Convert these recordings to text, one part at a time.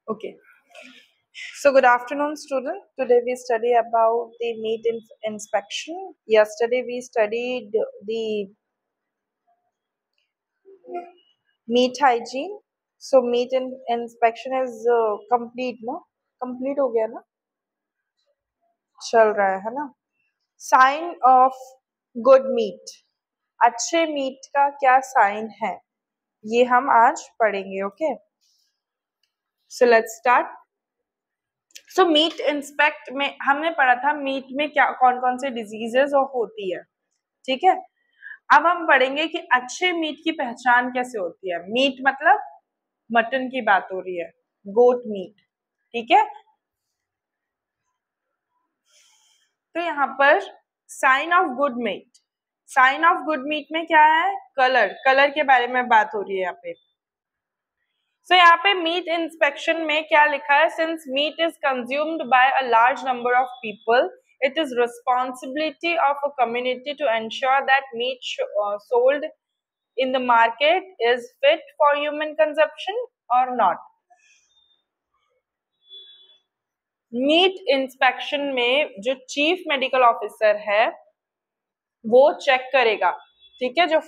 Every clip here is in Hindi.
Okay. So good afternoon, student. Today we study about the meat inspection. Yesterday we studied the meat hygiene. So meat inspection is complete, no? Complete हो गया ना? चल रहा है ना? Sign of good meat. अच्छे मीट का क्या साइन है? ये हम आज पढ़ेंगे, okay? So let's start. So meat inspect में हमने पढ़ा था मीट में क्या कौन कौन से डिजीजेस और होती है, ठीक है। अब हम पढ़ेंगे कि अच्छे मीट की पहचान कैसे होती है। मीट मतलब मटन की बात हो रही है, गोट मीट, ठीक है। तो यहाँ पर sign of good meat, sign of good meat में क्या है? कलर, कलर के बारे में बात हो रही है यहाँ पे। सो यहाँ पे मीट इंस्पेक्शन में क्या लिखा है? Since meat is consumed by a large number of people, it is responsibility of a community to ensure that meat sold in the market is fit for human consumption or not. Meat inspection में जो चीफ मेडिकल ऑफिसर है वो चेक करेगा, ठीक है। जो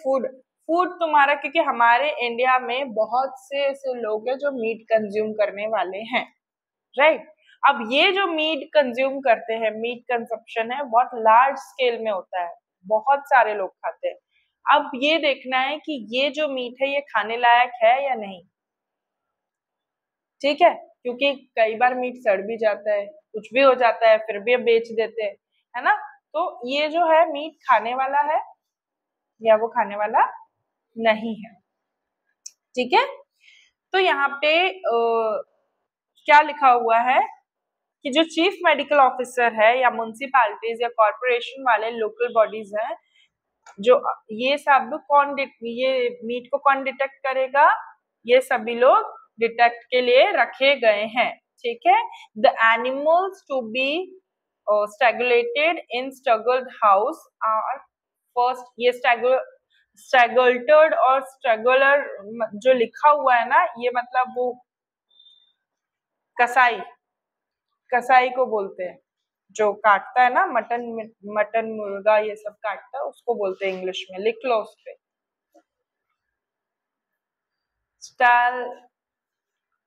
फूड तुम्हारा, क्योंकि हमारे इंडिया में बहुत से ऐसे लोग हैं जो मीट कंज्यूम करने वाले हैं, राइट। अब ये जो मीट कंज्यूम करते हैं, मीट कंजप्शन है बहुत लार्ज स्केल में होता है, बहुत सारे लोग खाते हैं। अब ये देखना है कि ये जो मीट है ये खाने लायक है या नहीं, ठीक है। क्योंकि कई बार मीट सड़ भी जाता है, कुछ भी हो जाता है, फिर भी बेच देते हैं, है ना। तो ये जो है मीट खाने वाला है या वो खाने वाला नहीं है, ठीक है। तो यहाँ पे क्या लिखा हुआ है कि जो चीफ मेडिकल ऑफिसर है या म्युनिसिपैलिटीज या कॉर्पोरेशन वाले लोकल बॉडीज हैं, जो ये सब ये मीट को कौन डिटेक्ट करेगा? ये सभी लोग डिटेक्ट के लिए रखे गए हैं, ठीक है। The animals to be slaughtered in स्टैगल्ड हाउस आर फर्स्ट, ये स्टैगल्टेड और स्टैगुलर जो लिखा हुआ है ना, ये मतलब वो कसाई को बोलते हैं, जो काटता है ना मटन मुर्गा ये सब काटता है, उसको बोलते हैं इंग्लिश में। लिख लो उस पे,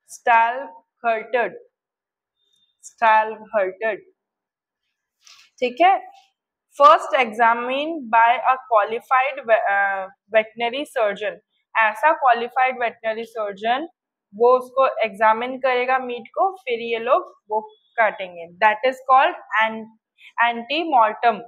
स्टैलहर्टेड, ठीक है। First examine by a qualified veterinary surgeon, ऐसा क्वालिफाइड वेटनरी सर्जन वो उसको एग्जामिन करेगा मीट को, फिर ये लोग वो काटेंगे। That is called antemortem.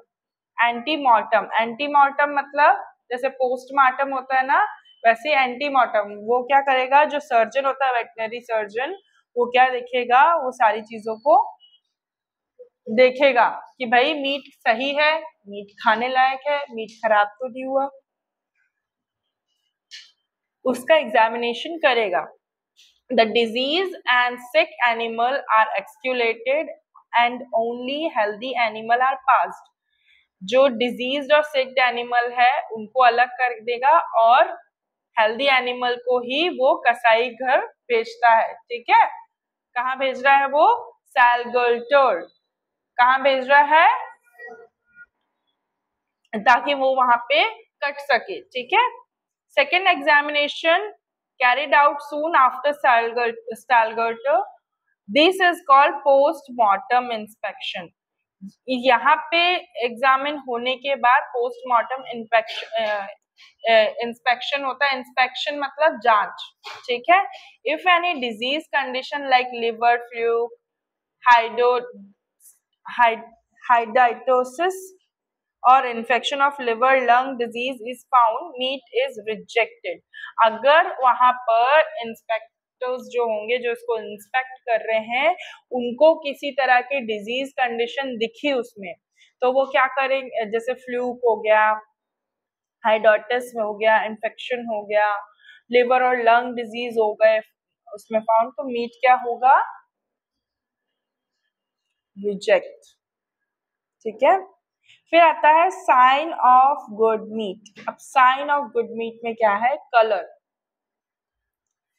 Antemortem मतलब जैसे पोस्टमार्टम होता है ना, वैसे एंटीमॉर्टम वो क्या करेगा? जो सर्जन होता है, वेटनरी सर्जन, वो क्या देखेगा? वो सारी चीजों को देखेगा कि भाई मीट सही है, मीट खाने लायक है, मीट खराब तो नहीं हुआ, उसका एग्जामिनेशन करेगा। The disease and sick animal are excluded and only healthy animal are passed. जो डिजीज और सिक एनिमल है उनको अलग कर देगा और हेल्दी एनिमल को ही वो कसाई घर भेजता है, ठीक है। कहाँ भेज रहा है वो? सैलगल्टर। कहाँ भेज रहा है? ताकि वो वहां पे कट सके, ठीक है। Second examination carried out soon after Stalgert. This is called post-mortem inspection. यहाँ पे एग्जामिन होने के बाद पोस्टमार्टम इंस्पेक्शन होता है। इंस्पेक्शन मतलब जांच, ठीक है। If any disease condition like liver flu, hydatidosis और infection of liver lung disease is found, meat is rejected. अगर वहां पर इंस्पेक्टर्स जो होंगे, जो इसको इंस्पेक्ट कर रहे हैं, उनको किसी तरह की डिजीज कंडीशन दिखी उसमें, तो वो क्या करेंगे? जैसे फ्लू हो गया, हाइडाइटिस हो गया, इन्फेक्शन हो गया, लिवर और लंग डिजीज हो गए उसमें फाउंड, तो मीट क्या होगा? रिजेक्ट, ठीक है। फिर आता है साइन ऑफ गुड मीट। अब साइन ऑफ गुड मीट में क्या है? कलर,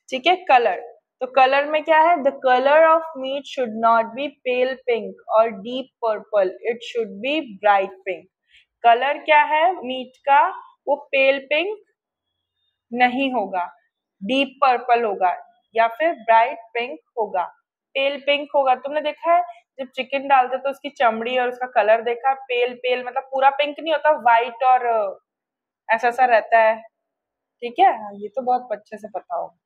ठीक है। कलर तो कलर में क्या है, the colour of meat should not be pale pink और deep purple, it should be bright pink. Colour क्या है मीट का, वो पेल पिंक नहीं होगा, डीप पर्पल होगा या फिर ब्राइट पिंक होगा। पेल पिंक होगा, तुमने देखा है जब चिकन डालते तो उसकी चमड़ी और उसका कलर देखा, पेल पेल मतलब पूरा पिंक नहीं होता, व्हाइट और ऐसा सा रहता है। ठीक है, ये तो बहुत अच्छे से पता होगा।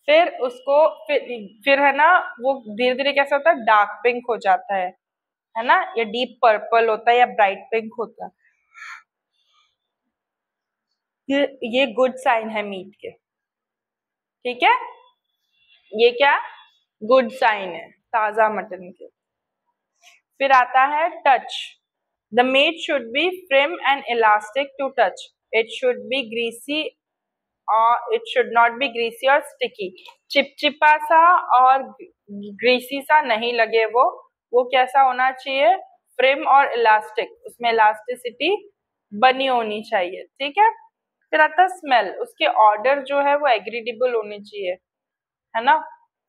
फिर उसको फिर है ना वो धीरे धीरे कैसा होता है, डार्क पिंक हो जाता है ना, या डीप पर्पल होता है या ब्राइट पिंक होता है। ये गुड साइन है मीट के, ठीक है, ये क्या गुड साइन है ताजा मटन के। फिर आता है touch, the meat should be firm and elastic to touch, it should be greasy और it should not be greasy और स्टिकी। चिपचिपा सा और ग्रीसी सा नहीं लगे वो कैसा होना चाहिए, फ्रिम और इलास्टिक, उसमें इलास्टिसिटी बनी होनी चाहिए, ठीक है। फिर आता है स्मेल, उसके ऑर्डर जो है वो एग्रीडेबल होनी चाहिए, है ना,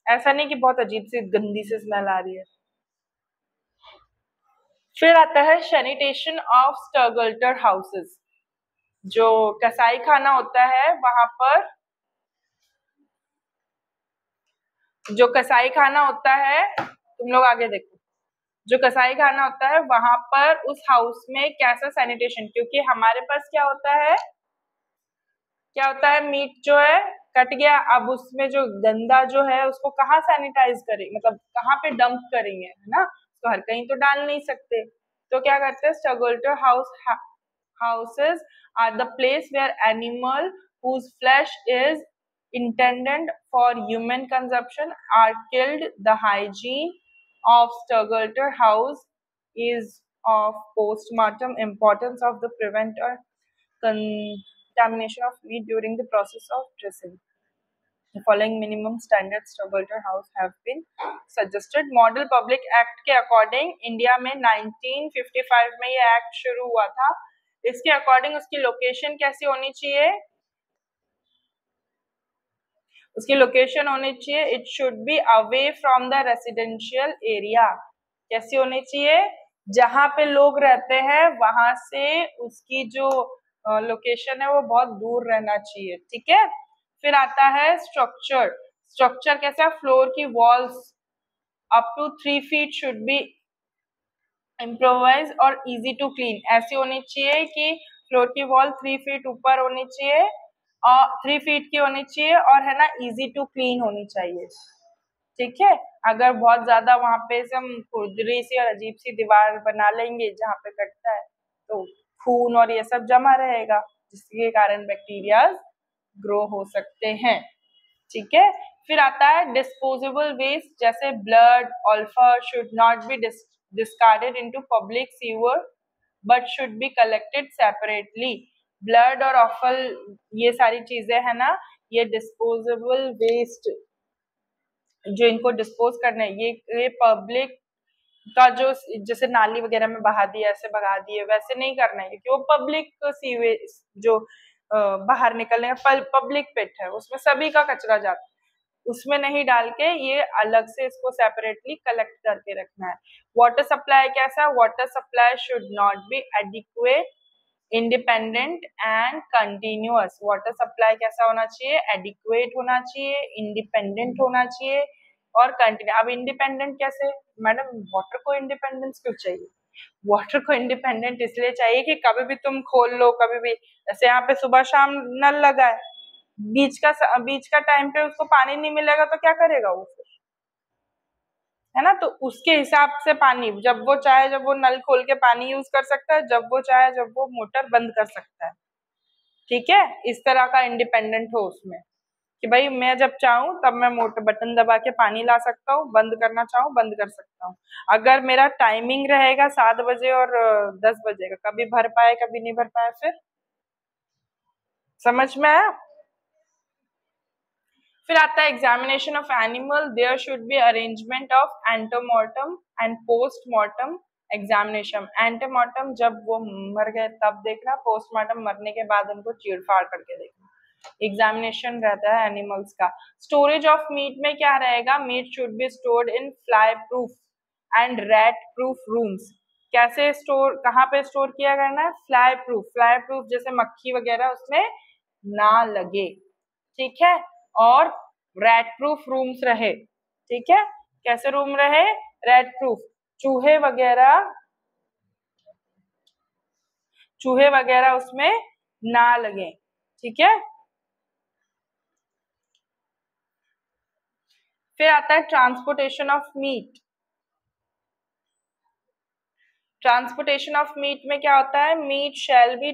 ऐसा नहीं कि बहुत अजीब सी गंदी सी स्मेल आ रही है। फिर आता है सैनिटेशन ऑफ स्टरगल्टर हाउसेस, जो कसाई खाना होता है वहां पर, जो कसाई खाना होता है, तुम लोग आगे देखो, जो कसाई खाना होता है वहां पर उस हाउस में कैसा सैनिटेशन, क्योंकि हमारे पास क्या होता है मीट जो है कट गया, अब उसमें जो गंदा जो है उसको कहाँ सैनिटाइज करें, मतलब कहाँ पे डंप करेंगे, है ना, तो हर कहीं तो डाल नहीं सकते। तो क्या करते हैं, स्टरगल्टर houses are the place where animal whose flesh is intended for human consumption are killed. The hygiene of Sturgalter house is of post-mortem importance of the prevent or contamination of meat during the process of dressing. The following minimum standards Sturgalter house have been suggested. Model Public Act के अकॉर्डिंग इंडिया में 1955 में ये एक्ट शुरू हुआ था। इसके अकॉर्डिंग उसकी लोकेशन कैसी होनी चाहिए, उसकी लोकेशन होनी चाहिए, it should be away from the residential area. कैसी होनी चाहिए, जहां पे लोग रहते हैं वहां से उसकी जो लोकेशन है वो बहुत दूर रहना चाहिए, ठीक है। फिर आता है स्ट्रक्चर, स्ट्रक्चर कैसा, फ्लोर की walls up to 3 feet should be improvise और इजी टू क्लीन, ऐसी होनी चाहिए कि फ्लोर की वॉल 3 फीट ऊपर होनी चाहिए और 3 फीट की होनी चाहिए और है ना इजी टू क्लीन होनी चाहिए, ठीक है। अगर बहुत ज्यादा वहां पे से हम खुरदरी सी और अजीब सी दीवार बना लेंगे जहाँ पे कटता है तो खून और ये सब जमा रहेगा, जिसके कारण बैक्टीरिया ग्रो हो सकते हैं, ठीक है। फिर आता है डिस्पोजेबल वेस्ट, जैसे blood alpha should not B discarded into public sewer but should be collected separately। Blood और ऑफल ये सारी चीजें है ना, ये डिस्पोजेबल वेस्ट जो इनको डिस्पोज करना है, ये पब्लिक का जो जैसे नाली वगैरह में बहा दिया, ऐसे बहा दिए, वैसे नहीं करना है, क्योंकि वो पब्लिक सीवेज जो बाहर निकलने का पब्लिक पिट है उसमें सभी का कचरा जाता है, उसमें नहीं डाल के ये अलग से इसको सेपरेटली कलेक्ट करके रखना है। वाटर सप्लाई कैसा, water supply should not B adequate, independent and continuous. Water supply कैसा होना चाहिए, एडिक्वेट होना चाहिए, इंडिपेंडेंट होना चाहिए और कंटिन्यू। अब इंडिपेंडेंट कैसे मैडम, वाटर को इंडिपेंडेंस क्यों चाहिए, वाटर को इंडिपेंडेंट इसलिए चाहिए कि कभी भी तुम खोल लो, कभी भी, जैसे यहाँ पे सुबह शाम नल लगा है, बीच का टाइम पे उसको पानी नहीं मिलेगा तो क्या करेगा वो फिर, है ना, तो उसके हिसाब से पानी जब वो चाहे, जब वो नल खोल के पानी यूज कर सकता है, जब वो चाहे जब वो मोटर बंद कर सकता है, ठीक है। इस तरह का इंडिपेंडेंट हो उसमें कि भाई मैं जब चाहूँ तब मैं मोटर बटन दबा के पानी ला सकता हूँ, बंद करना चाहूँ बंद कर सकता हूँ। अगर मेरा टाइमिंग रहेगा 7 बजे और 10 बजे का, कभी भर पाए कभी नहीं भर पाए, फिर समझ में आया। फिर आता है examination of animal, there should be arrangement of antemortem and postmortem examination. Antemortem जब वो मर गए तब देखना, पोस्टमॉर्टम मरने के बाद उनको चीरफाड़ करके देखना। एग्जामिनेशन रहता है एनिमल्स का। स्टोरेज ऑफ मीट में क्या रहेगा, meat should be stored in fly proof and rat proof rooms. कैसे स्टोर, कहाँ पे स्टोर किया करना है, फ्लाई प्रूफ। फ्लाई प्रूफ जैसे मक्खी वगैरह उसमें ना लगे, ठीक है। और रैट प्रूफ रूम्स रहे, ठीक है। कैसे रूम रहे, रैट प्रूफ, चूहे वगैरह, चूहे वगैरह उसमें ना लगे, ठीक है। फिर आता है transportation of meat. Transportation of meat में क्या होता है, meat shall be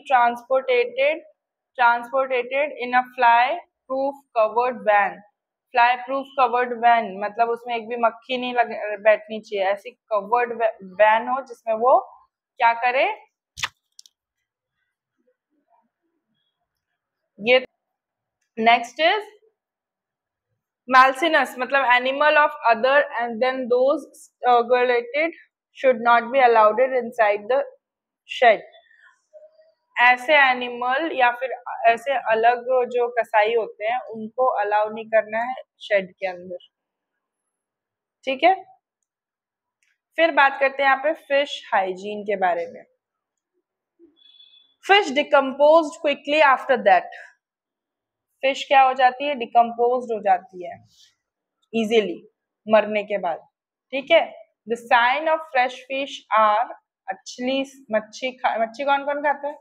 transported in a fly proof covered van. Fly proof covered van मतलब उसमें एक भी मक्खी नहीं बैठनी चाहिए, ऐसी कवर्ड वैन हो जिसमें वो क्या करे, ये। नेक्स्ट इज malsinus मतलब animal of other and then those regulated should not be allowed inside the shed। ऐसे एनिमल या फिर ऐसे अलग जो कसाई होते हैं उनको अलाउ नहीं करना है शेड के अंदर, ठीक है। फिर बात करते हैं यहाँ पे फिश हाइजीन के बारे में। Fish decomposed quickly after that. Fish क्या हो जाती है, डिकम्पोज्ड हो जाती है इजीली मरने के बाद, ठीक है। The sign of fresh fish are, मछली, मच्छी कौन कौन खाता है,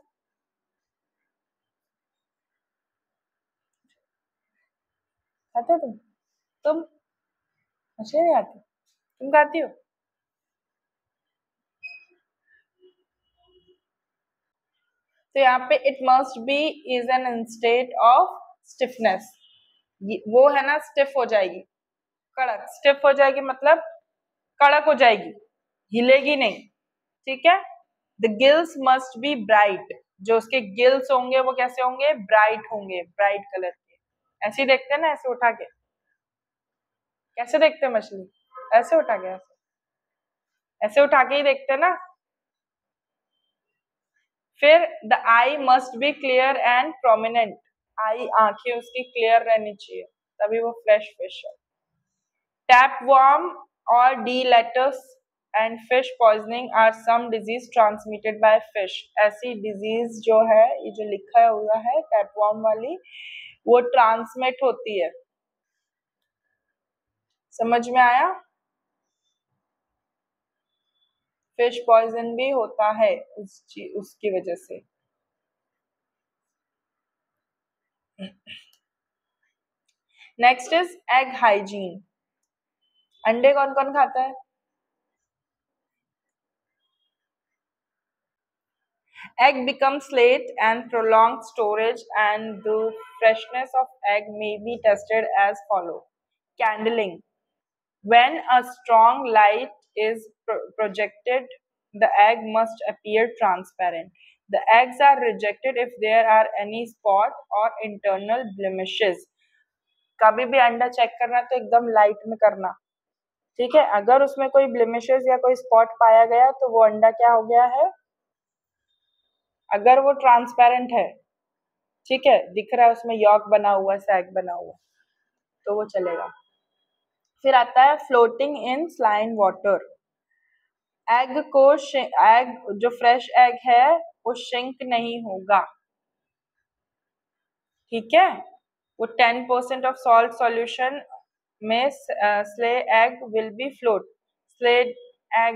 खाते हो तुम मछली नहीं खाती, तुम खाती हो। तो यहाँ पे it must be is an instead of stiffness, वो है ना स्टिफ हो जाएगी, कड़क, स्टिफ हो जाएगी मतलब कड़क हो जाएगी, हिलेगी नहीं, ठीक है। The gills must be bright, जो उसके गिल्स होंगे वो कैसे होंगे, ब्राइट होंगे, ब्राइट कलर के। ऐसे ही देखते हैं ना, ऐसे उठा के, कैसे देखते हैं मछली, ऐसे उठा के, ऐसे उठा के ही देखते हैं ना। फिर the eye must be clear and prominent, eye आंखें उसकी क्लियर रहनी चाहिए तभी वो फ्रेश फिश है। टैपवर्म और D latus and fish poisoning are some disease transmitted by fish. ऐसी डिजीज जो है, ये जो लिखा हुआ है टैपवर्म वाली, वो ट्रांसमिट होती है, समझ में आया। फिश पॉइजन भी होता है उसकी वजह से। Next is egg hygiene. अंडे कौन कौन खाता है, egg becomes late and prolonged storage and the freshness of egg may be tested as follow. Candling, when a strong light is projected, the egg must appear transparent. The eggs are rejected if there are any spot or internal blemishes. कभी भी अंडा चेक करना तो एकदम लाइट में करना, ठीक है। अगर उसमें कोई ब्लेमिशेस या कोई स्पॉट पाया गया तो वो अंडा क्या हो गया है, अगर वो ट्रांसपेरेंट है, ठीक है, दिख रहा है उसमें यॉक बना हुआ है, सैग बना हुआ, तो वो चलेगा। फिर आता है floating in saline water. Egg को एग जो फ्रेश एग है वो श्रिंक नहीं होगा, ठीक है। वो 10% ऑफ सॉल्ट सॉल्यूशन में stale egg will be float. Stale egg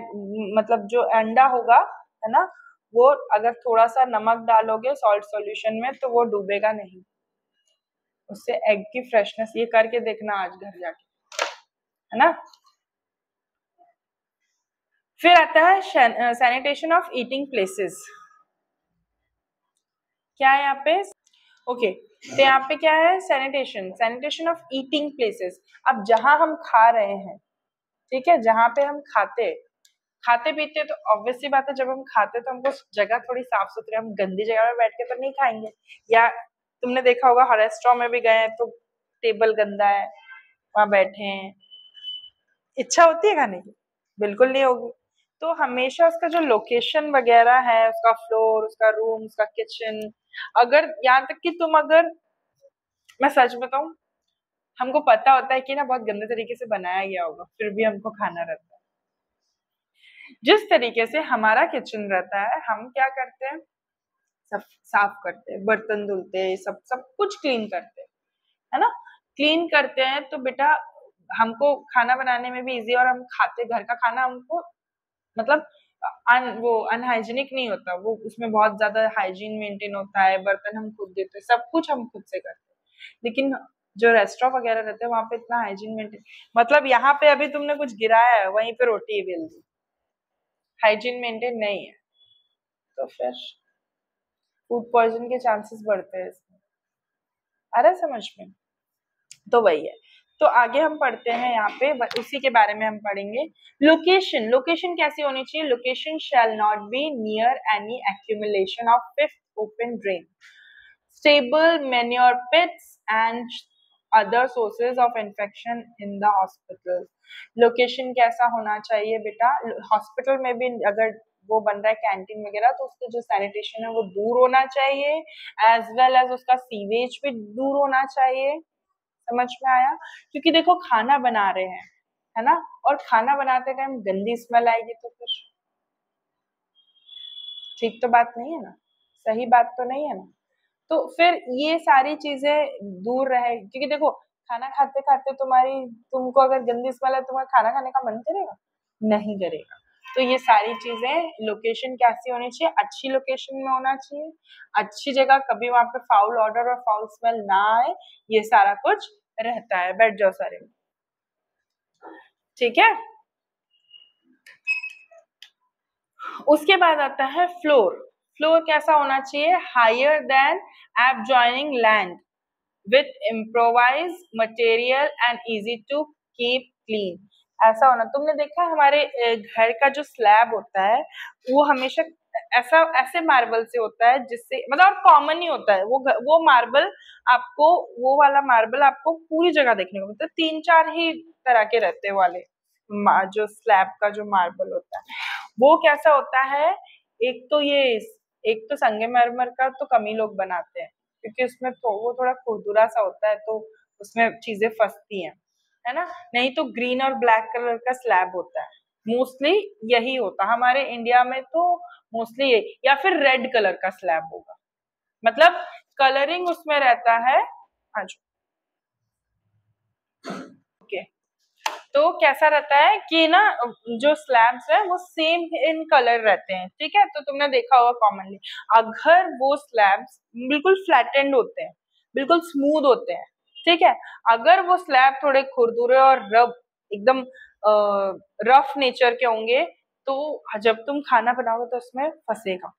मतलब जो अंडा होगा, है ना, वो अगर थोड़ा सा नमक डालोगे सॉल्ट सॉल्यूशन में तो वो डूबेगा नहीं, उससे एग की फ्रेशनेस, ये करके देखना आज घर जाके, है ना। फिर आता है सैनिटेशन ऑफ ईटिंग प्लेसेस। क्या है यहाँ पे, ओके तो यहाँ पे क्या है, सैनिटेशन ऑफ ईटिंग प्लेसेस। अब जहां हम खा रहे हैं, ठीक है, जहां पे हम खाते पीते, तो ऑब्वियसली बात है जब हम खाते तो हमको जगह थोड़ी साफ सुथरी, हम गंदी जगह में बैठ के तो नहीं खाएंगे। या तुमने देखा होगा हर रेस्टोरेंट में भी गए हैं तो टेबल गंदा है, वहां बैठे हैं, इच्छा होती है खाने की, बिल्कुल नहीं होगी। तो हमेशा उसका जो लोकेशन वगैरह है, उसका फ्लोर, उसका रूम, उसका किचन, अगर यहाँ तक कि तुम अगर मैं सच बताऊं, हमको पता होता है कि ना बहुत गंदे तरीके से बनाया गया होगा, फिर भी हमको खाना रहता है। जिस तरीके से हमारा किचन रहता है, हम क्या करते हैं, सब साफ करते हैं, बर्तन धुलते हैं, सब सब कुछ क्लीन करते हैं, है ना। क्लीन करते हैं तो बेटा हमको खाना बनाने में भी इजी, और हम खाते घर का खाना हमको मतलब वो अनहाइजीनिक नहीं होता, वो उसमें बहुत ज्यादा हाइजीन मेंटेन होता है, बर्तन हम खुद देते हैं, सब कुछ हम खुद से करते हैं। लेकिन जो रेस्टोरेंट वगैरह रहते हैं वहां पे इतना हाइजीन मेंटेन, मतलब यहाँ पे अभी तुमने कुछ गिराया है वहीं पे रोटी बेल दी, हाइजीन मेंटेन नहीं है, तो फिर फूड पॉइजन के चांसेस बढ़ते हैं इसमें। आ रहा है समझ में? तो वही है। तो आगे हम पढ़ते हैं, यहाँ पे उसी के बारे में हम पढ़ेंगे। लोकेशन, लोकेशन कैसी होनी चाहिए? Location shall not be near any accumulation of filth open drain, stable manure pits and other sources of infection in the hospital. Location कैसा होना चाहिए बेटा? हॉस्पिटल में भी अगर वो बन रहा है कैंटीन वगैरह, तो उसका जो सैनिटेशन है वो दूर होना चाहिए, एज वेल एज उसका सीवेज भी दूर होना चाहिए। समझ में आया? क्योंकि देखो खाना बना रहे हैं, है ना, और खाना बनाते टाइम गंदी स्मेल आएगी तो फिर ठीक तो बात नहीं है ना, सही बात तो नहीं है ना। तो फिर ये सारी चीजें दूर रहे, क्योंकि देखो खाना खाते खाते तुमको अगर गंदी स्मेल है, तुम्हारा खाना खाने का मन करेगा? नहीं करेगा। तो ये सारी चीजें, लोकेशन कैसी होनी चाहिए? अच्छी लोकेशन में होना चाहिए, अच्छी जगह, कभी वहां पे फाउल ऑर्डर और फाउल स्मेल ना आए, ये सारा कुछ रहता है। बैठ जाओ सारे, ठीक है। उसके बाद आता है फ्लोर। फ्लोर कैसा होना चाहिए? Higher than adjoining land with improvise material and easy to keep clean. ऐसा होना, तुमने देखा हमारे घर का जो स्लैब होता है वो हमेशा ऐसा ऐसे मार्बल से होता है, जिससे मतलब कॉमन ही होता है वो मार्बल, आपको वो वाला मार्बल आपको पूरी जगह देखने को मिलता है, तीन चार ही तरह के रहते वाले जो स्लैब का जो मार्बल होता है वो कैसा होता है। एक तो ये, एक तो संगमरमर का तो कम ही लोग बनाते हैं, क्योंकि उसमें तो वो थोड़ा खुरदुरा सा होता है, तो उसमें चीजें फंसती हैं, है ना। नहीं तो ग्रीन और ब्लैक कलर का स्लैब होता है, मोस्टली यही होता है हमारे इंडिया में, तो मोस्टली यही, या फिर रेड कलर का स्लैब होगा, मतलब कलरिंग उसमें रहता है। हाँ जी, ओके। तो कैसा रहता है कि ना, जो स्लैब्स है वो सेम इन कलर रहते हैं, ठीक है। तो तुमने देखा होगा कॉमनली, अगर वो स्लैब्स बिल्कुल फ्लैटेंड होते हैं, बिल्कुल स्मूथ होते हैं, ठीक है, अगर वो स्लैब थोड़े खुरदुरे और रफ, एकदम रफ नेचर के होंगे, तो जब तुम खाना बनाओगे तो उसमें फंसेगा,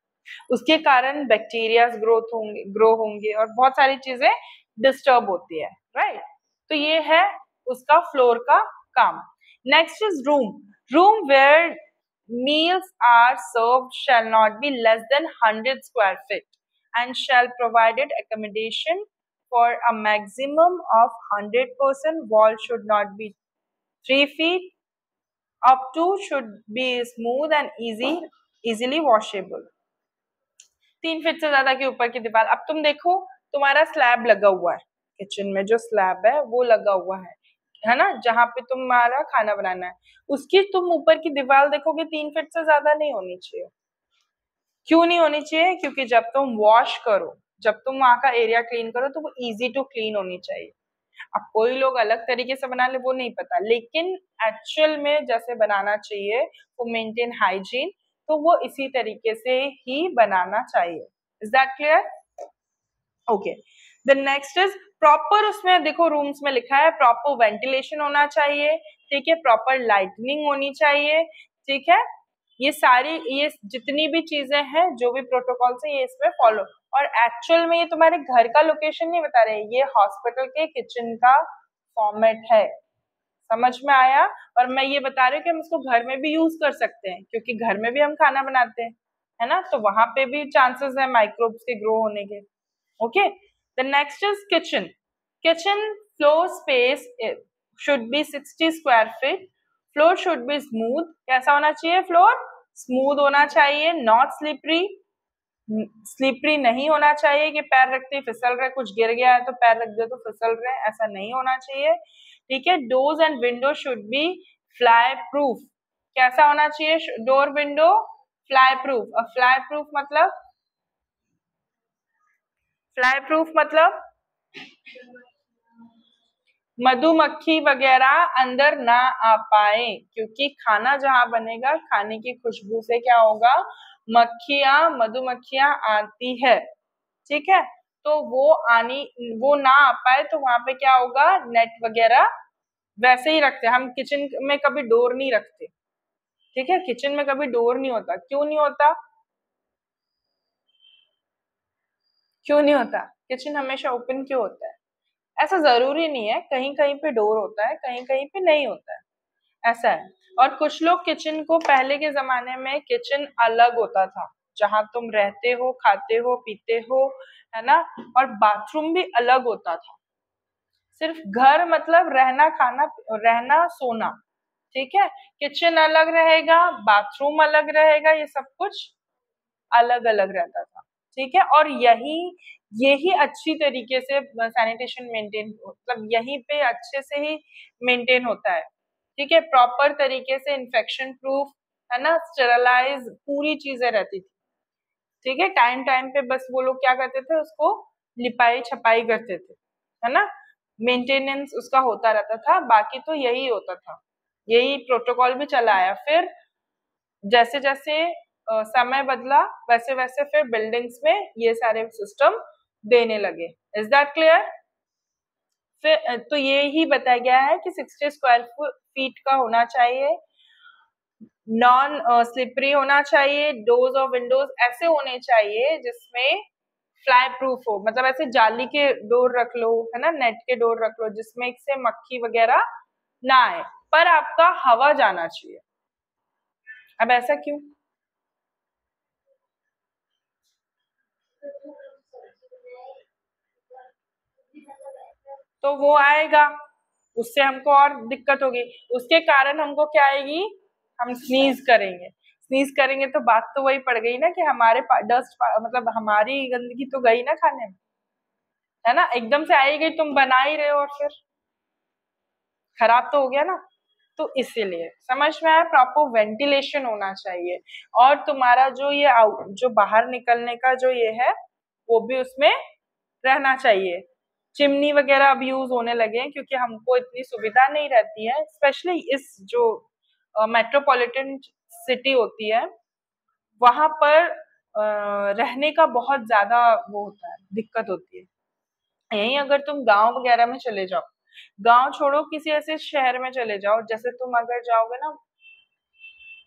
उसके कारण बैक्टीरिया ग्रो होंगे और बहुत सारी चीजें डिस्टर्ब होती है, राइट। तो ये है उसका फ्लोर का काम। Next is room. Room where meals are served shall not be less than 100 square feet and shall provided accommodation for a maximum of 100%. Wall should not be 3 feet up to, should be smooth and easily washable. 3 feet से ज्यादा के ऊपर की दीवार, अब तुम देखो तुम्हारा स्लैब लगा हुआ है, किचन में जो स्लैब है वो लगा हुआ है ना, जहाँ पे तुम्हारा खाना बनाना है, उसकी तुम ऊपर की दीवार देखोगे 3 फीट से ज्यादा नहीं होनी चाहिए। क्यों नहीं होनी चाहिए? क्योंकि जब तुम वॉश करो, जब तुम वहां का एरिया क्लीन करो, तो वो इजी टू क्लीन होनी चाहिए। अब कोई लोग अलग तरीके से बना ले वो नहीं पता, लेकिन एक्चुअल में जैसे बनाना चाहिए वो मेंटेन हाइजीन, तो वो इसी तरीके से ही बनाना चाहिए। Is that clear? Okay. The next is proper, उसमें देखो रूम्स में लिखा है प्रॉपर वेंटिलेशन होना चाहिए, ठीक है, प्रॉपर लाइटनिंग होनी चाहिए, ठीक है। ये सारी, ये जितनी भी चीजें हैं, जो भी प्रोटोकॉल है, ये इसमें फॉलो। और एक्चुअल में ये तुम्हारे घर का लोकेशन नहीं बता रहे, ये हॉस्पिटल के किचन का फॉर्मेट है। समझ में आया? और मैं ये बता रही हूँ कि हम इसको घर में भी यूज कर सकते हैं, क्योंकि घर में भी हम खाना बनाते हैं, है ना, तो वहां पे भी चांसेस है माइक्रोब्स के ग्रो होने के। Okay. The next is kitchen. Kitchen floor space should be 60 square feet. Floor should be smooth. कैसा होना चाहिए? फ्लोर स्मूथ होना चाहिए, नॉट स्लिपरी, स्लिपरी नहीं होना चाहिए कि पैर रखते ही फिसल रहे, कुछ गिर गया है तो पैर रख दे तो फिसल रहे, ऐसा नहीं होना चाहिए। ठीक है, doors and window should be fly proof. कैसा होना चाहिए डोर विंडो? Fly proof. और फ्लाई प्रूफ मतलब मधुमक्खी वगैरह अंदर ना आ पाए, क्योंकि खाना जहां बनेगा खाने की खुशबू से क्या होगा, मधुमक्खियां आती है। ठीक है, तो वो ना आ पाए तो वहां पे क्या होगा, नेट वगैरह वैसे ही रखते हैं। हम किचन में कभी डोर नहीं रखते। ठीक है, किचन में कभी डोर नहीं होता। क्यों नहीं होता? क्यों नहीं होता? किचन हमेशा ओपन क्यों होता है? ऐसा जरूरी नहीं है, कहीं कहीं पे डोर होता है, कहीं कहीं पे नहीं होता है, ऐसा है। और कुछ लोग किचन को, पहले के जमाने में किचन अलग होता था, जहां तुम रहते हो, खाते हो, पीते हो, है ना, और बाथरूम भी अलग होता था। सिर्फ घर मतलब रहना, खाना, रहना, सोना। ठीक है, किचन अलग रहेगा, बाथरूम अलग रहेगा, ये सब कुछ अलग अलग रहता था। ठीक है, और यही अच्छी तरीके से सैनिटेशन मेंटेन, मतलब यहीं पे अच्छे से ही मेंटेन होता है। ठीक है, प्रॉपर तरीके से इन्फेक्शन प्रूफ, है ना, स्टेरलाइज पूरी चीजें रहती थी। ठीक है, टाइम टाइम पे बस वो लोग क्या करते थे, उसको लिपाई छपाई करते थे, है ना, मेंटेनेंस उसका होता रहता था। बाकी तो यही होता था, यही प्रोटोकॉल भी चला आया। फिर जैसे जैसे समय बदला, वैसे वैसे फिर बिल्डिंग्स में ये सारे सिस्टम देने लगे। Is that clear? फिर तो ये ही बताया गया है कि 60 स्क्वायर फीट का होना चाहिए, नॉन स्लिपरी होना चाहिए, डोर्स और विंडोज ऐसे होने चाहिए जिसमें फ्लाई प्रूफ हो, मतलब ऐसे जाली के डोर रख लो, है ना, नेट के डोर रख लो, जिसमें से मक्खी वगैरह ना आए, पर आपका हवा जाना चाहिए। अब ऐसा क्यों? तो वो आएगा, उससे हमको और दिक्कत होगी, उसके कारण हमको क्या आएगी, हम स्नीज करेंगे। स्नीज करेंगे तो बात तो वही पड़ गई ना कि हमारे डस्ट, मतलब हमारी गंदगी तो गई ना खाने में, है ना, एकदम से आई गई, तुम बना ही रहे हो और फिर खराब तो हो गया ना। तो इसीलिए समझ में आया, प्रॉपर वेंटिलेशन होना चाहिए। और तुम्हारा जो ये जो बाहर निकलने का जो ये है, वो भी उसमें रहना चाहिए। चिमनी वगैरह अब यूज होने लगे हैं, क्योंकि हमको इतनी सुविधा नहीं रहती है, स्पेशली इस जो मेट्रोपॉलिटन सिटी होती है, वहां पर रहने का बहुत ज्यादा वो होता है, दिक्कत होती है। यहीं अगर तुम गांव वगैरह में चले जाओ, गांव छोड़ो, किसी ऐसे शहर में चले जाओ, जैसे तुम अगर जाओगे ना,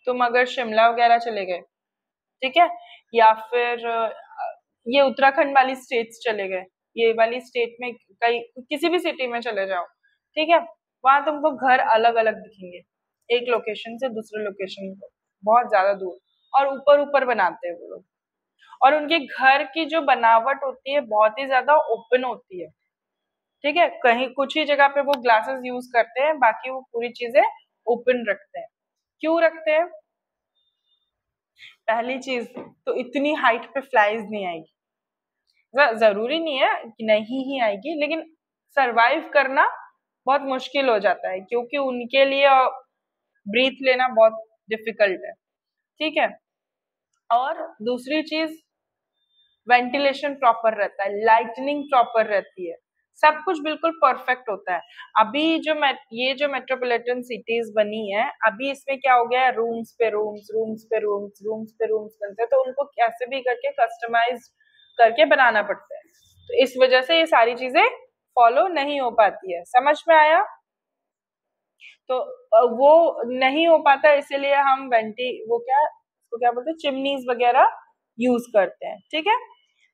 तुम अगर शिमला वगैरह चले गए, ठीक है, या फिर ये उत्तराखंड वाली स्टेट्स चले गए, ये वाली स्टेट में कहीं किसी भी सिटी में चले जाओ, ठीक है, वहां तुमको घर अलग अलग दिखेंगे, एक लोकेशन से दूसरे लोकेशन को, बहुत ज्यादा दूर, और ऊपर ऊपर बनाते हैं वो लोग। और उनके घर की जो बनावट होती है बहुत ही ज्यादा ओपन होती है। ठीक है, कहीं कुछ ही जगह पे वो ग्लासेस यूज करते हैं, बाकी वो पूरी चीजें ओपन रखते हैं। क्यों रखते हैं? पहली चीज तो इतनी हाइट पे फ्लाइज नहीं आएगी, जरूरी नहीं है कि नहीं ही आएगी, लेकिन सरवाइव करना बहुत मुश्किल हो जाता है, क्योंकि उनके लिए ब्रीथ लेना बहुत डिफिकल्ट है। ठीक है, और दूसरी चीज, वेंटिलेशन प्रॉपर रहता है, लाइटनिंग प्रॉपर रहती है, सब कुछ बिल्कुल परफेक्ट होता है। अभी ये जो मेट्रोपॉलिटन सिटीज बनी है, अभी इसमें क्या हो गया है, रूम्स पे रूम्स, रूम्स पे रूम्स, रूम्स पे रूम्स बनते हैं, तो उनको कैसे भी करके कस्टमाइज करके बनाना पड़ता है, तो इस वजह से ये सारी चीजें फॉलो नहीं हो पाती है। समझ में आया? तो वो नहीं हो पाता, इसीलिए हम वो क्या, उसको क्या बोलते हैं, चिमनीज वगैरह यूज करते हैं। ठीक है,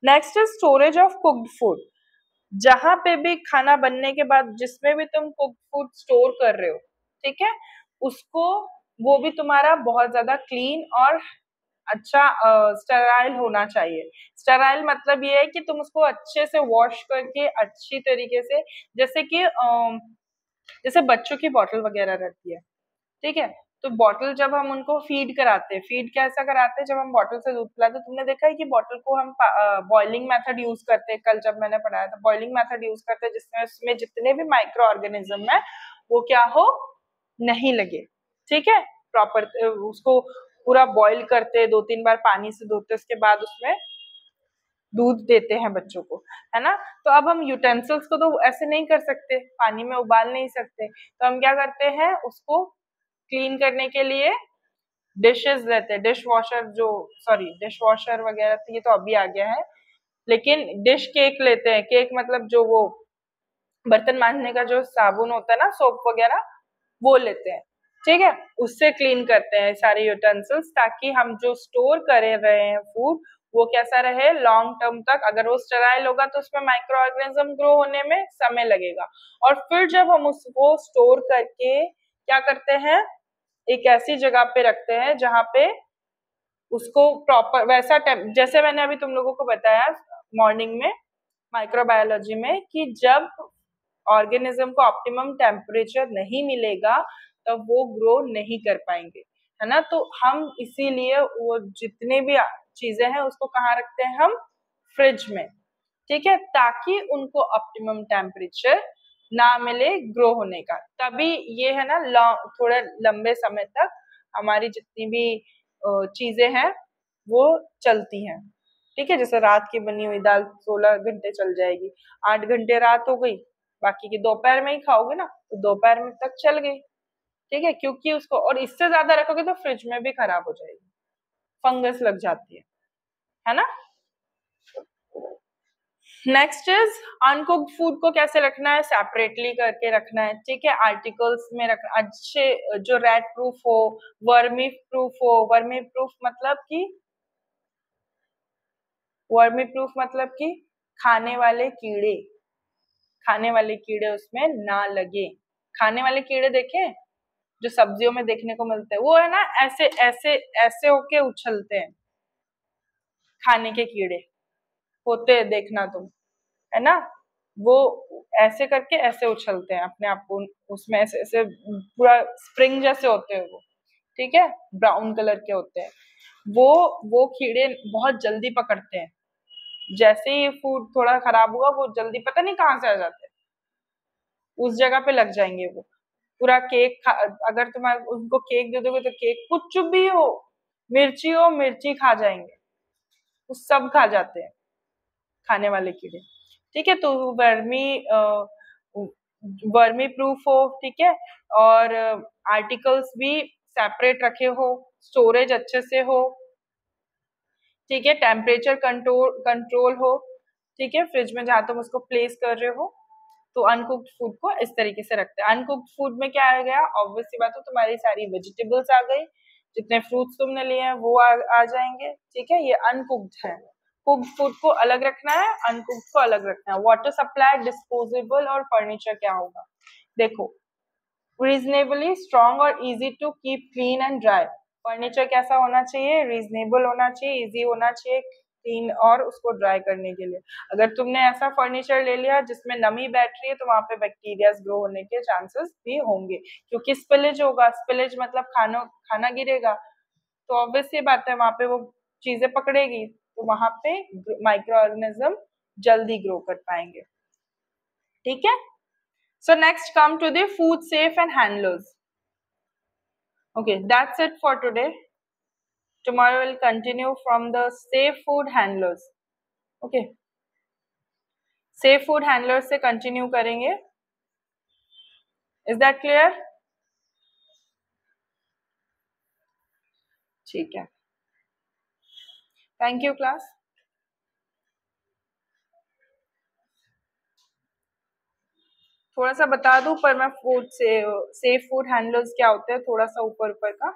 next is storage of cooked food. जहां पे भी खाना बनने के बाद जिसमें भी तुम कुक फूड स्टोर कर रहे हो, ठीक है, उसको, वो भी तुम्हारा बहुत ज्यादा क्लीन और अच्छा स्टेराइल होना चाहिए। स्टेराइल मतलब ये है कि तुम उसको अच्छे से वॉश करके अच्छी तरीके से, जैसे कि जैसे बच्चों की बॉटल वगैरह रहती है, ठीक है, तो बॉटल जब हम उनको फीड कराते हैं, फीड कैसा कराते हैं, जब हम बॉटल से दूध पिलाते हैं, तुमने देखा है कि बॉटल को हम बॉइलिंग मेथड यूज करते हैं, कल जब मैंने पढ़ाया था बॉइलिंग मेथड यूज करते हैं, जिसमें उसमें जितने भी माइक्रो ऑर्गेनिज्म है वो क्या हो, नहीं लगे, ठीक है। प्रॉपर उसको पूरा बॉईल करते हैं, 2-3 बार पानी से धोते, उसके बाद उसमें दूध देते हैं बच्चों को, है ना। तो अब हम यूटेंसिल्स को तो ऐसे नहीं कर सकते, पानी में उबाल नहीं सकते, तो हम क्या करते हैं, उसको क्लीन करने के लिए डिशेस लेते हैं, डिश वॉशर जो, सॉरी डिश वॉशर वगैरह तो ये तो अभी आ गया है, लेकिन डिश केक लेते हैं, केक मतलब जो वो बर्तन मांजने का जो साबुन होता है ना, सोप वगैरह, वो लेते हैं, ठीक है। उससे क्लीन करते हैं सारे यूटेंसिल्स, ताकि हम जो स्टोर कर रहे हैं फूड वो कैसा रहे लॉन्ग टर्म तक। अगर वो स्टेराइल होगा तो उसमें माइक्रो ऑर्गेनिज्म ग्रो होने में समय लगेगा, और फिर जब हम उसको स्टोर करके क्या करते हैं, एक ऐसी जगह पे रखते हैं जहां पे उसको प्रॉपर वैसा जैसे मैंने अभी तुम लोगों को बताया मॉर्निंग में माइक्रोबायोलॉजी में, कि जब ऑर्गेनिज्म को ऑप्टिमम टेम्परेचर नहीं मिलेगा तब वो ग्रो नहीं कर पाएंगे, है ना। तो हम इसीलिए वो जितने भी चीजें हैं उसको कहाँ रखते हैं हम, फ्रिज में, ठीक है, ताकि उनको ऑप्टिमम टेम्परेचर ना मिले ग्रो होने का, तभी ये है ना थोड़े लंबे समय तक हमारी जितनी भी चीजें हैं वो चलती हैं, ठीक है। जैसे रात की बनी हुई दाल 16 घंटे चल जाएगी, 8 घंटे रात हो गई, बाकी की दोपहर में ही खाओगे ना, तो दोपहर में तक चल गई, ठीक है। क्योंकि उसको और इससे ज्यादा रखोगे तो फ्रिज में भी खराब हो जाएगी, फंगस लग जाती है ना। नेक्स्ट इज अनकुक्ड फूड को कैसे रखना है, सेपरेटली करके रखना है, ठीक है। आर्टिकल्स में रखना अच्छे, जो रैट प्रूफ हो, वर्मी प्रूफ हो, वर्मी प्रूफ मतलब कि, वर्मी प्रूफ मतलब कि खाने वाले कीड़े, खाने वाले कीड़े उसमें ना लगे। खाने वाले कीड़े देखे जो सब्जियों में देखने को मिलते हैं, वो है ना ऐसे ऐसे ऐसे होके उछलते हैं, खाने के कीड़े होते हैं, देखना तुम, है ना, वो ऐसे करके ऐसे उछलते हैं अपने आप को, उसमें ऐसे ऐसे पूरा स्प्रिंग जैसे होते हैं वो, ठीक है, ब्राउन कलर के होते हैं वो वो कीड़े बहुत जल्दी पकड़ते हैं, जैसे ही फूड थोड़ा खराब हुआ वो जल्दी पता नहीं कहाँ से आ जाते हैं, उस जगह पे लग जाएंगे वो। पूरा केक अगर तुम उनको केक दे दोगे तो केक, कुछ भी हो, मिर्ची हो, मिर्ची खा जाएंगे, वो सब खा जाते हैं खाने वाले कीड़े, ठीक है। तो वर्मी वर्मी प्रूफ हो, ठीक है, और आर्टिकल्स भी सेपरेट रखे हो, स्टोरेज अच्छे से हो, ठीक है, टेम्परेचर कंट्रोल कंट्रोल हो, ठीक है, फ्रिज में जहां तुम उसको प्लेस कर रहे हो। तो अनकुक्ड फूड को इस तरीके से रखते हैं। अनकुक्ड फूड में क्या आ गया, ऑब्वियस सी बात है, तुम्हारी सारी वेजिटेबल्स आ गई, जितने फ्रूट्स तुमने लिए हैं वो आ जाएंगे, ठीक है, ये अनकुक्ड है। कुक्ड फूड को अलग रखना है, अनकुक्ड को अलग रखना है। वाटर सप्लाई, डिस्पोजेबल और फर्नीचर क्या होगा, देखो, रीजनेबली स्ट्रॉन्ग और easy to keep clean and dry. Furniture कैसा होना चाहिए, रीजनेबल होना चाहिए, इजी होना चाहिए क्लीन और उसको ड्राई करने के लिए। अगर तुमने ऐसा फर्नीचर ले लिया जिसमें नमी बैठ रही है तो वहां पे बैक्टीरियाज ग्रो होने के चांसेस भी होंगे, क्योंकि स्पिलेज होगा, स्पिलेज मतलब खाना गिरेगा, तो ऑब्वियस ये बात है वहां पे वो चीजें पकड़ेगी, तो वहां पे माइक्रो ऑर्गेनिज्म जल्दी ग्रो कर पाएंगे, ठीक है। So next come to the food safe and handlers. Okay, that's it for today. Tomorrow we'll continue from the safe food handlers. Okay, safe food handlers से continue करेंगे. Is that clear? ठीक है. Thank you class. थोड़ा सा बता दूं पर मैं फूड से सेफ फूड हैंडलर्स क्या होते हैं, थोड़ा सा ऊपर ऊपर का,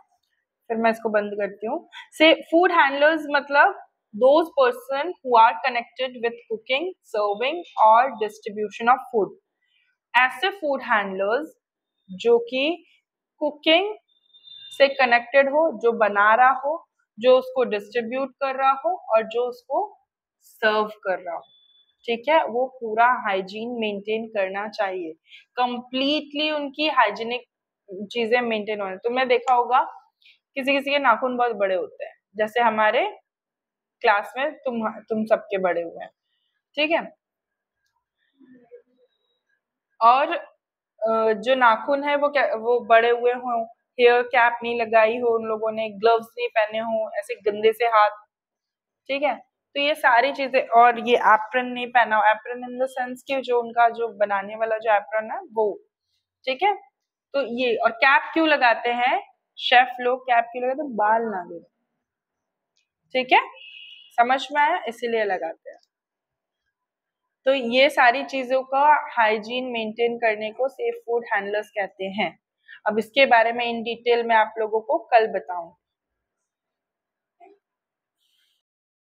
फिर मैं इसको बंद करती हूँ। से फूड हैंडलर्स मतलब those person who are connected with cooking, serving और distribution of food. ऐसे फूड हैंडलर्स जो कि कुकिंग से कनेक्टेड हो, जो बना रहा हो, जो उसको डिस्ट्रीब्यूट कर रहा हो और जो उसको सर्व कर रहा हो, ठीक है, वो पूरा हाइजीन मेंटेन करना चाहिए, कंप्लीटली उनकी हाइजीनिक चीजें मेंटेन होने। तुमने देखा होगा किसी किसी के नाखून बहुत बड़े होते हैं, जैसे हमारे क्लास में तुम सबके बड़े हुए हैं, ठीक है। और जो नाखून है वो बड़े हुए हों, हेयर कैप नहीं लगाई हो उन लोगों ने, ग्लव्स नहीं पहने हो, ऐसे गंदे से हाथ, ठीक है। तो ये सारी चीजें, और ये एप्रन नहीं पहना हो, एप्रन इन द सेंस कि जो उनका जो बनाने वाला जो एप्रन है वो, ठीक है। तो ये, और कैप क्यों लगाते हैं शेफ लोग, कैप क्यों लगाते हैं, बाल ना गिरे, ठीक है, समझ में आया, इसीलिए लगाते हैं। तो ये सारी चीजों का हाइजीन मेंटेन करने को सेफ फूड हैंडलर्स कहते हैं। अब इसके बारे में इन डिटेल में आप लोगों को कल बताऊं।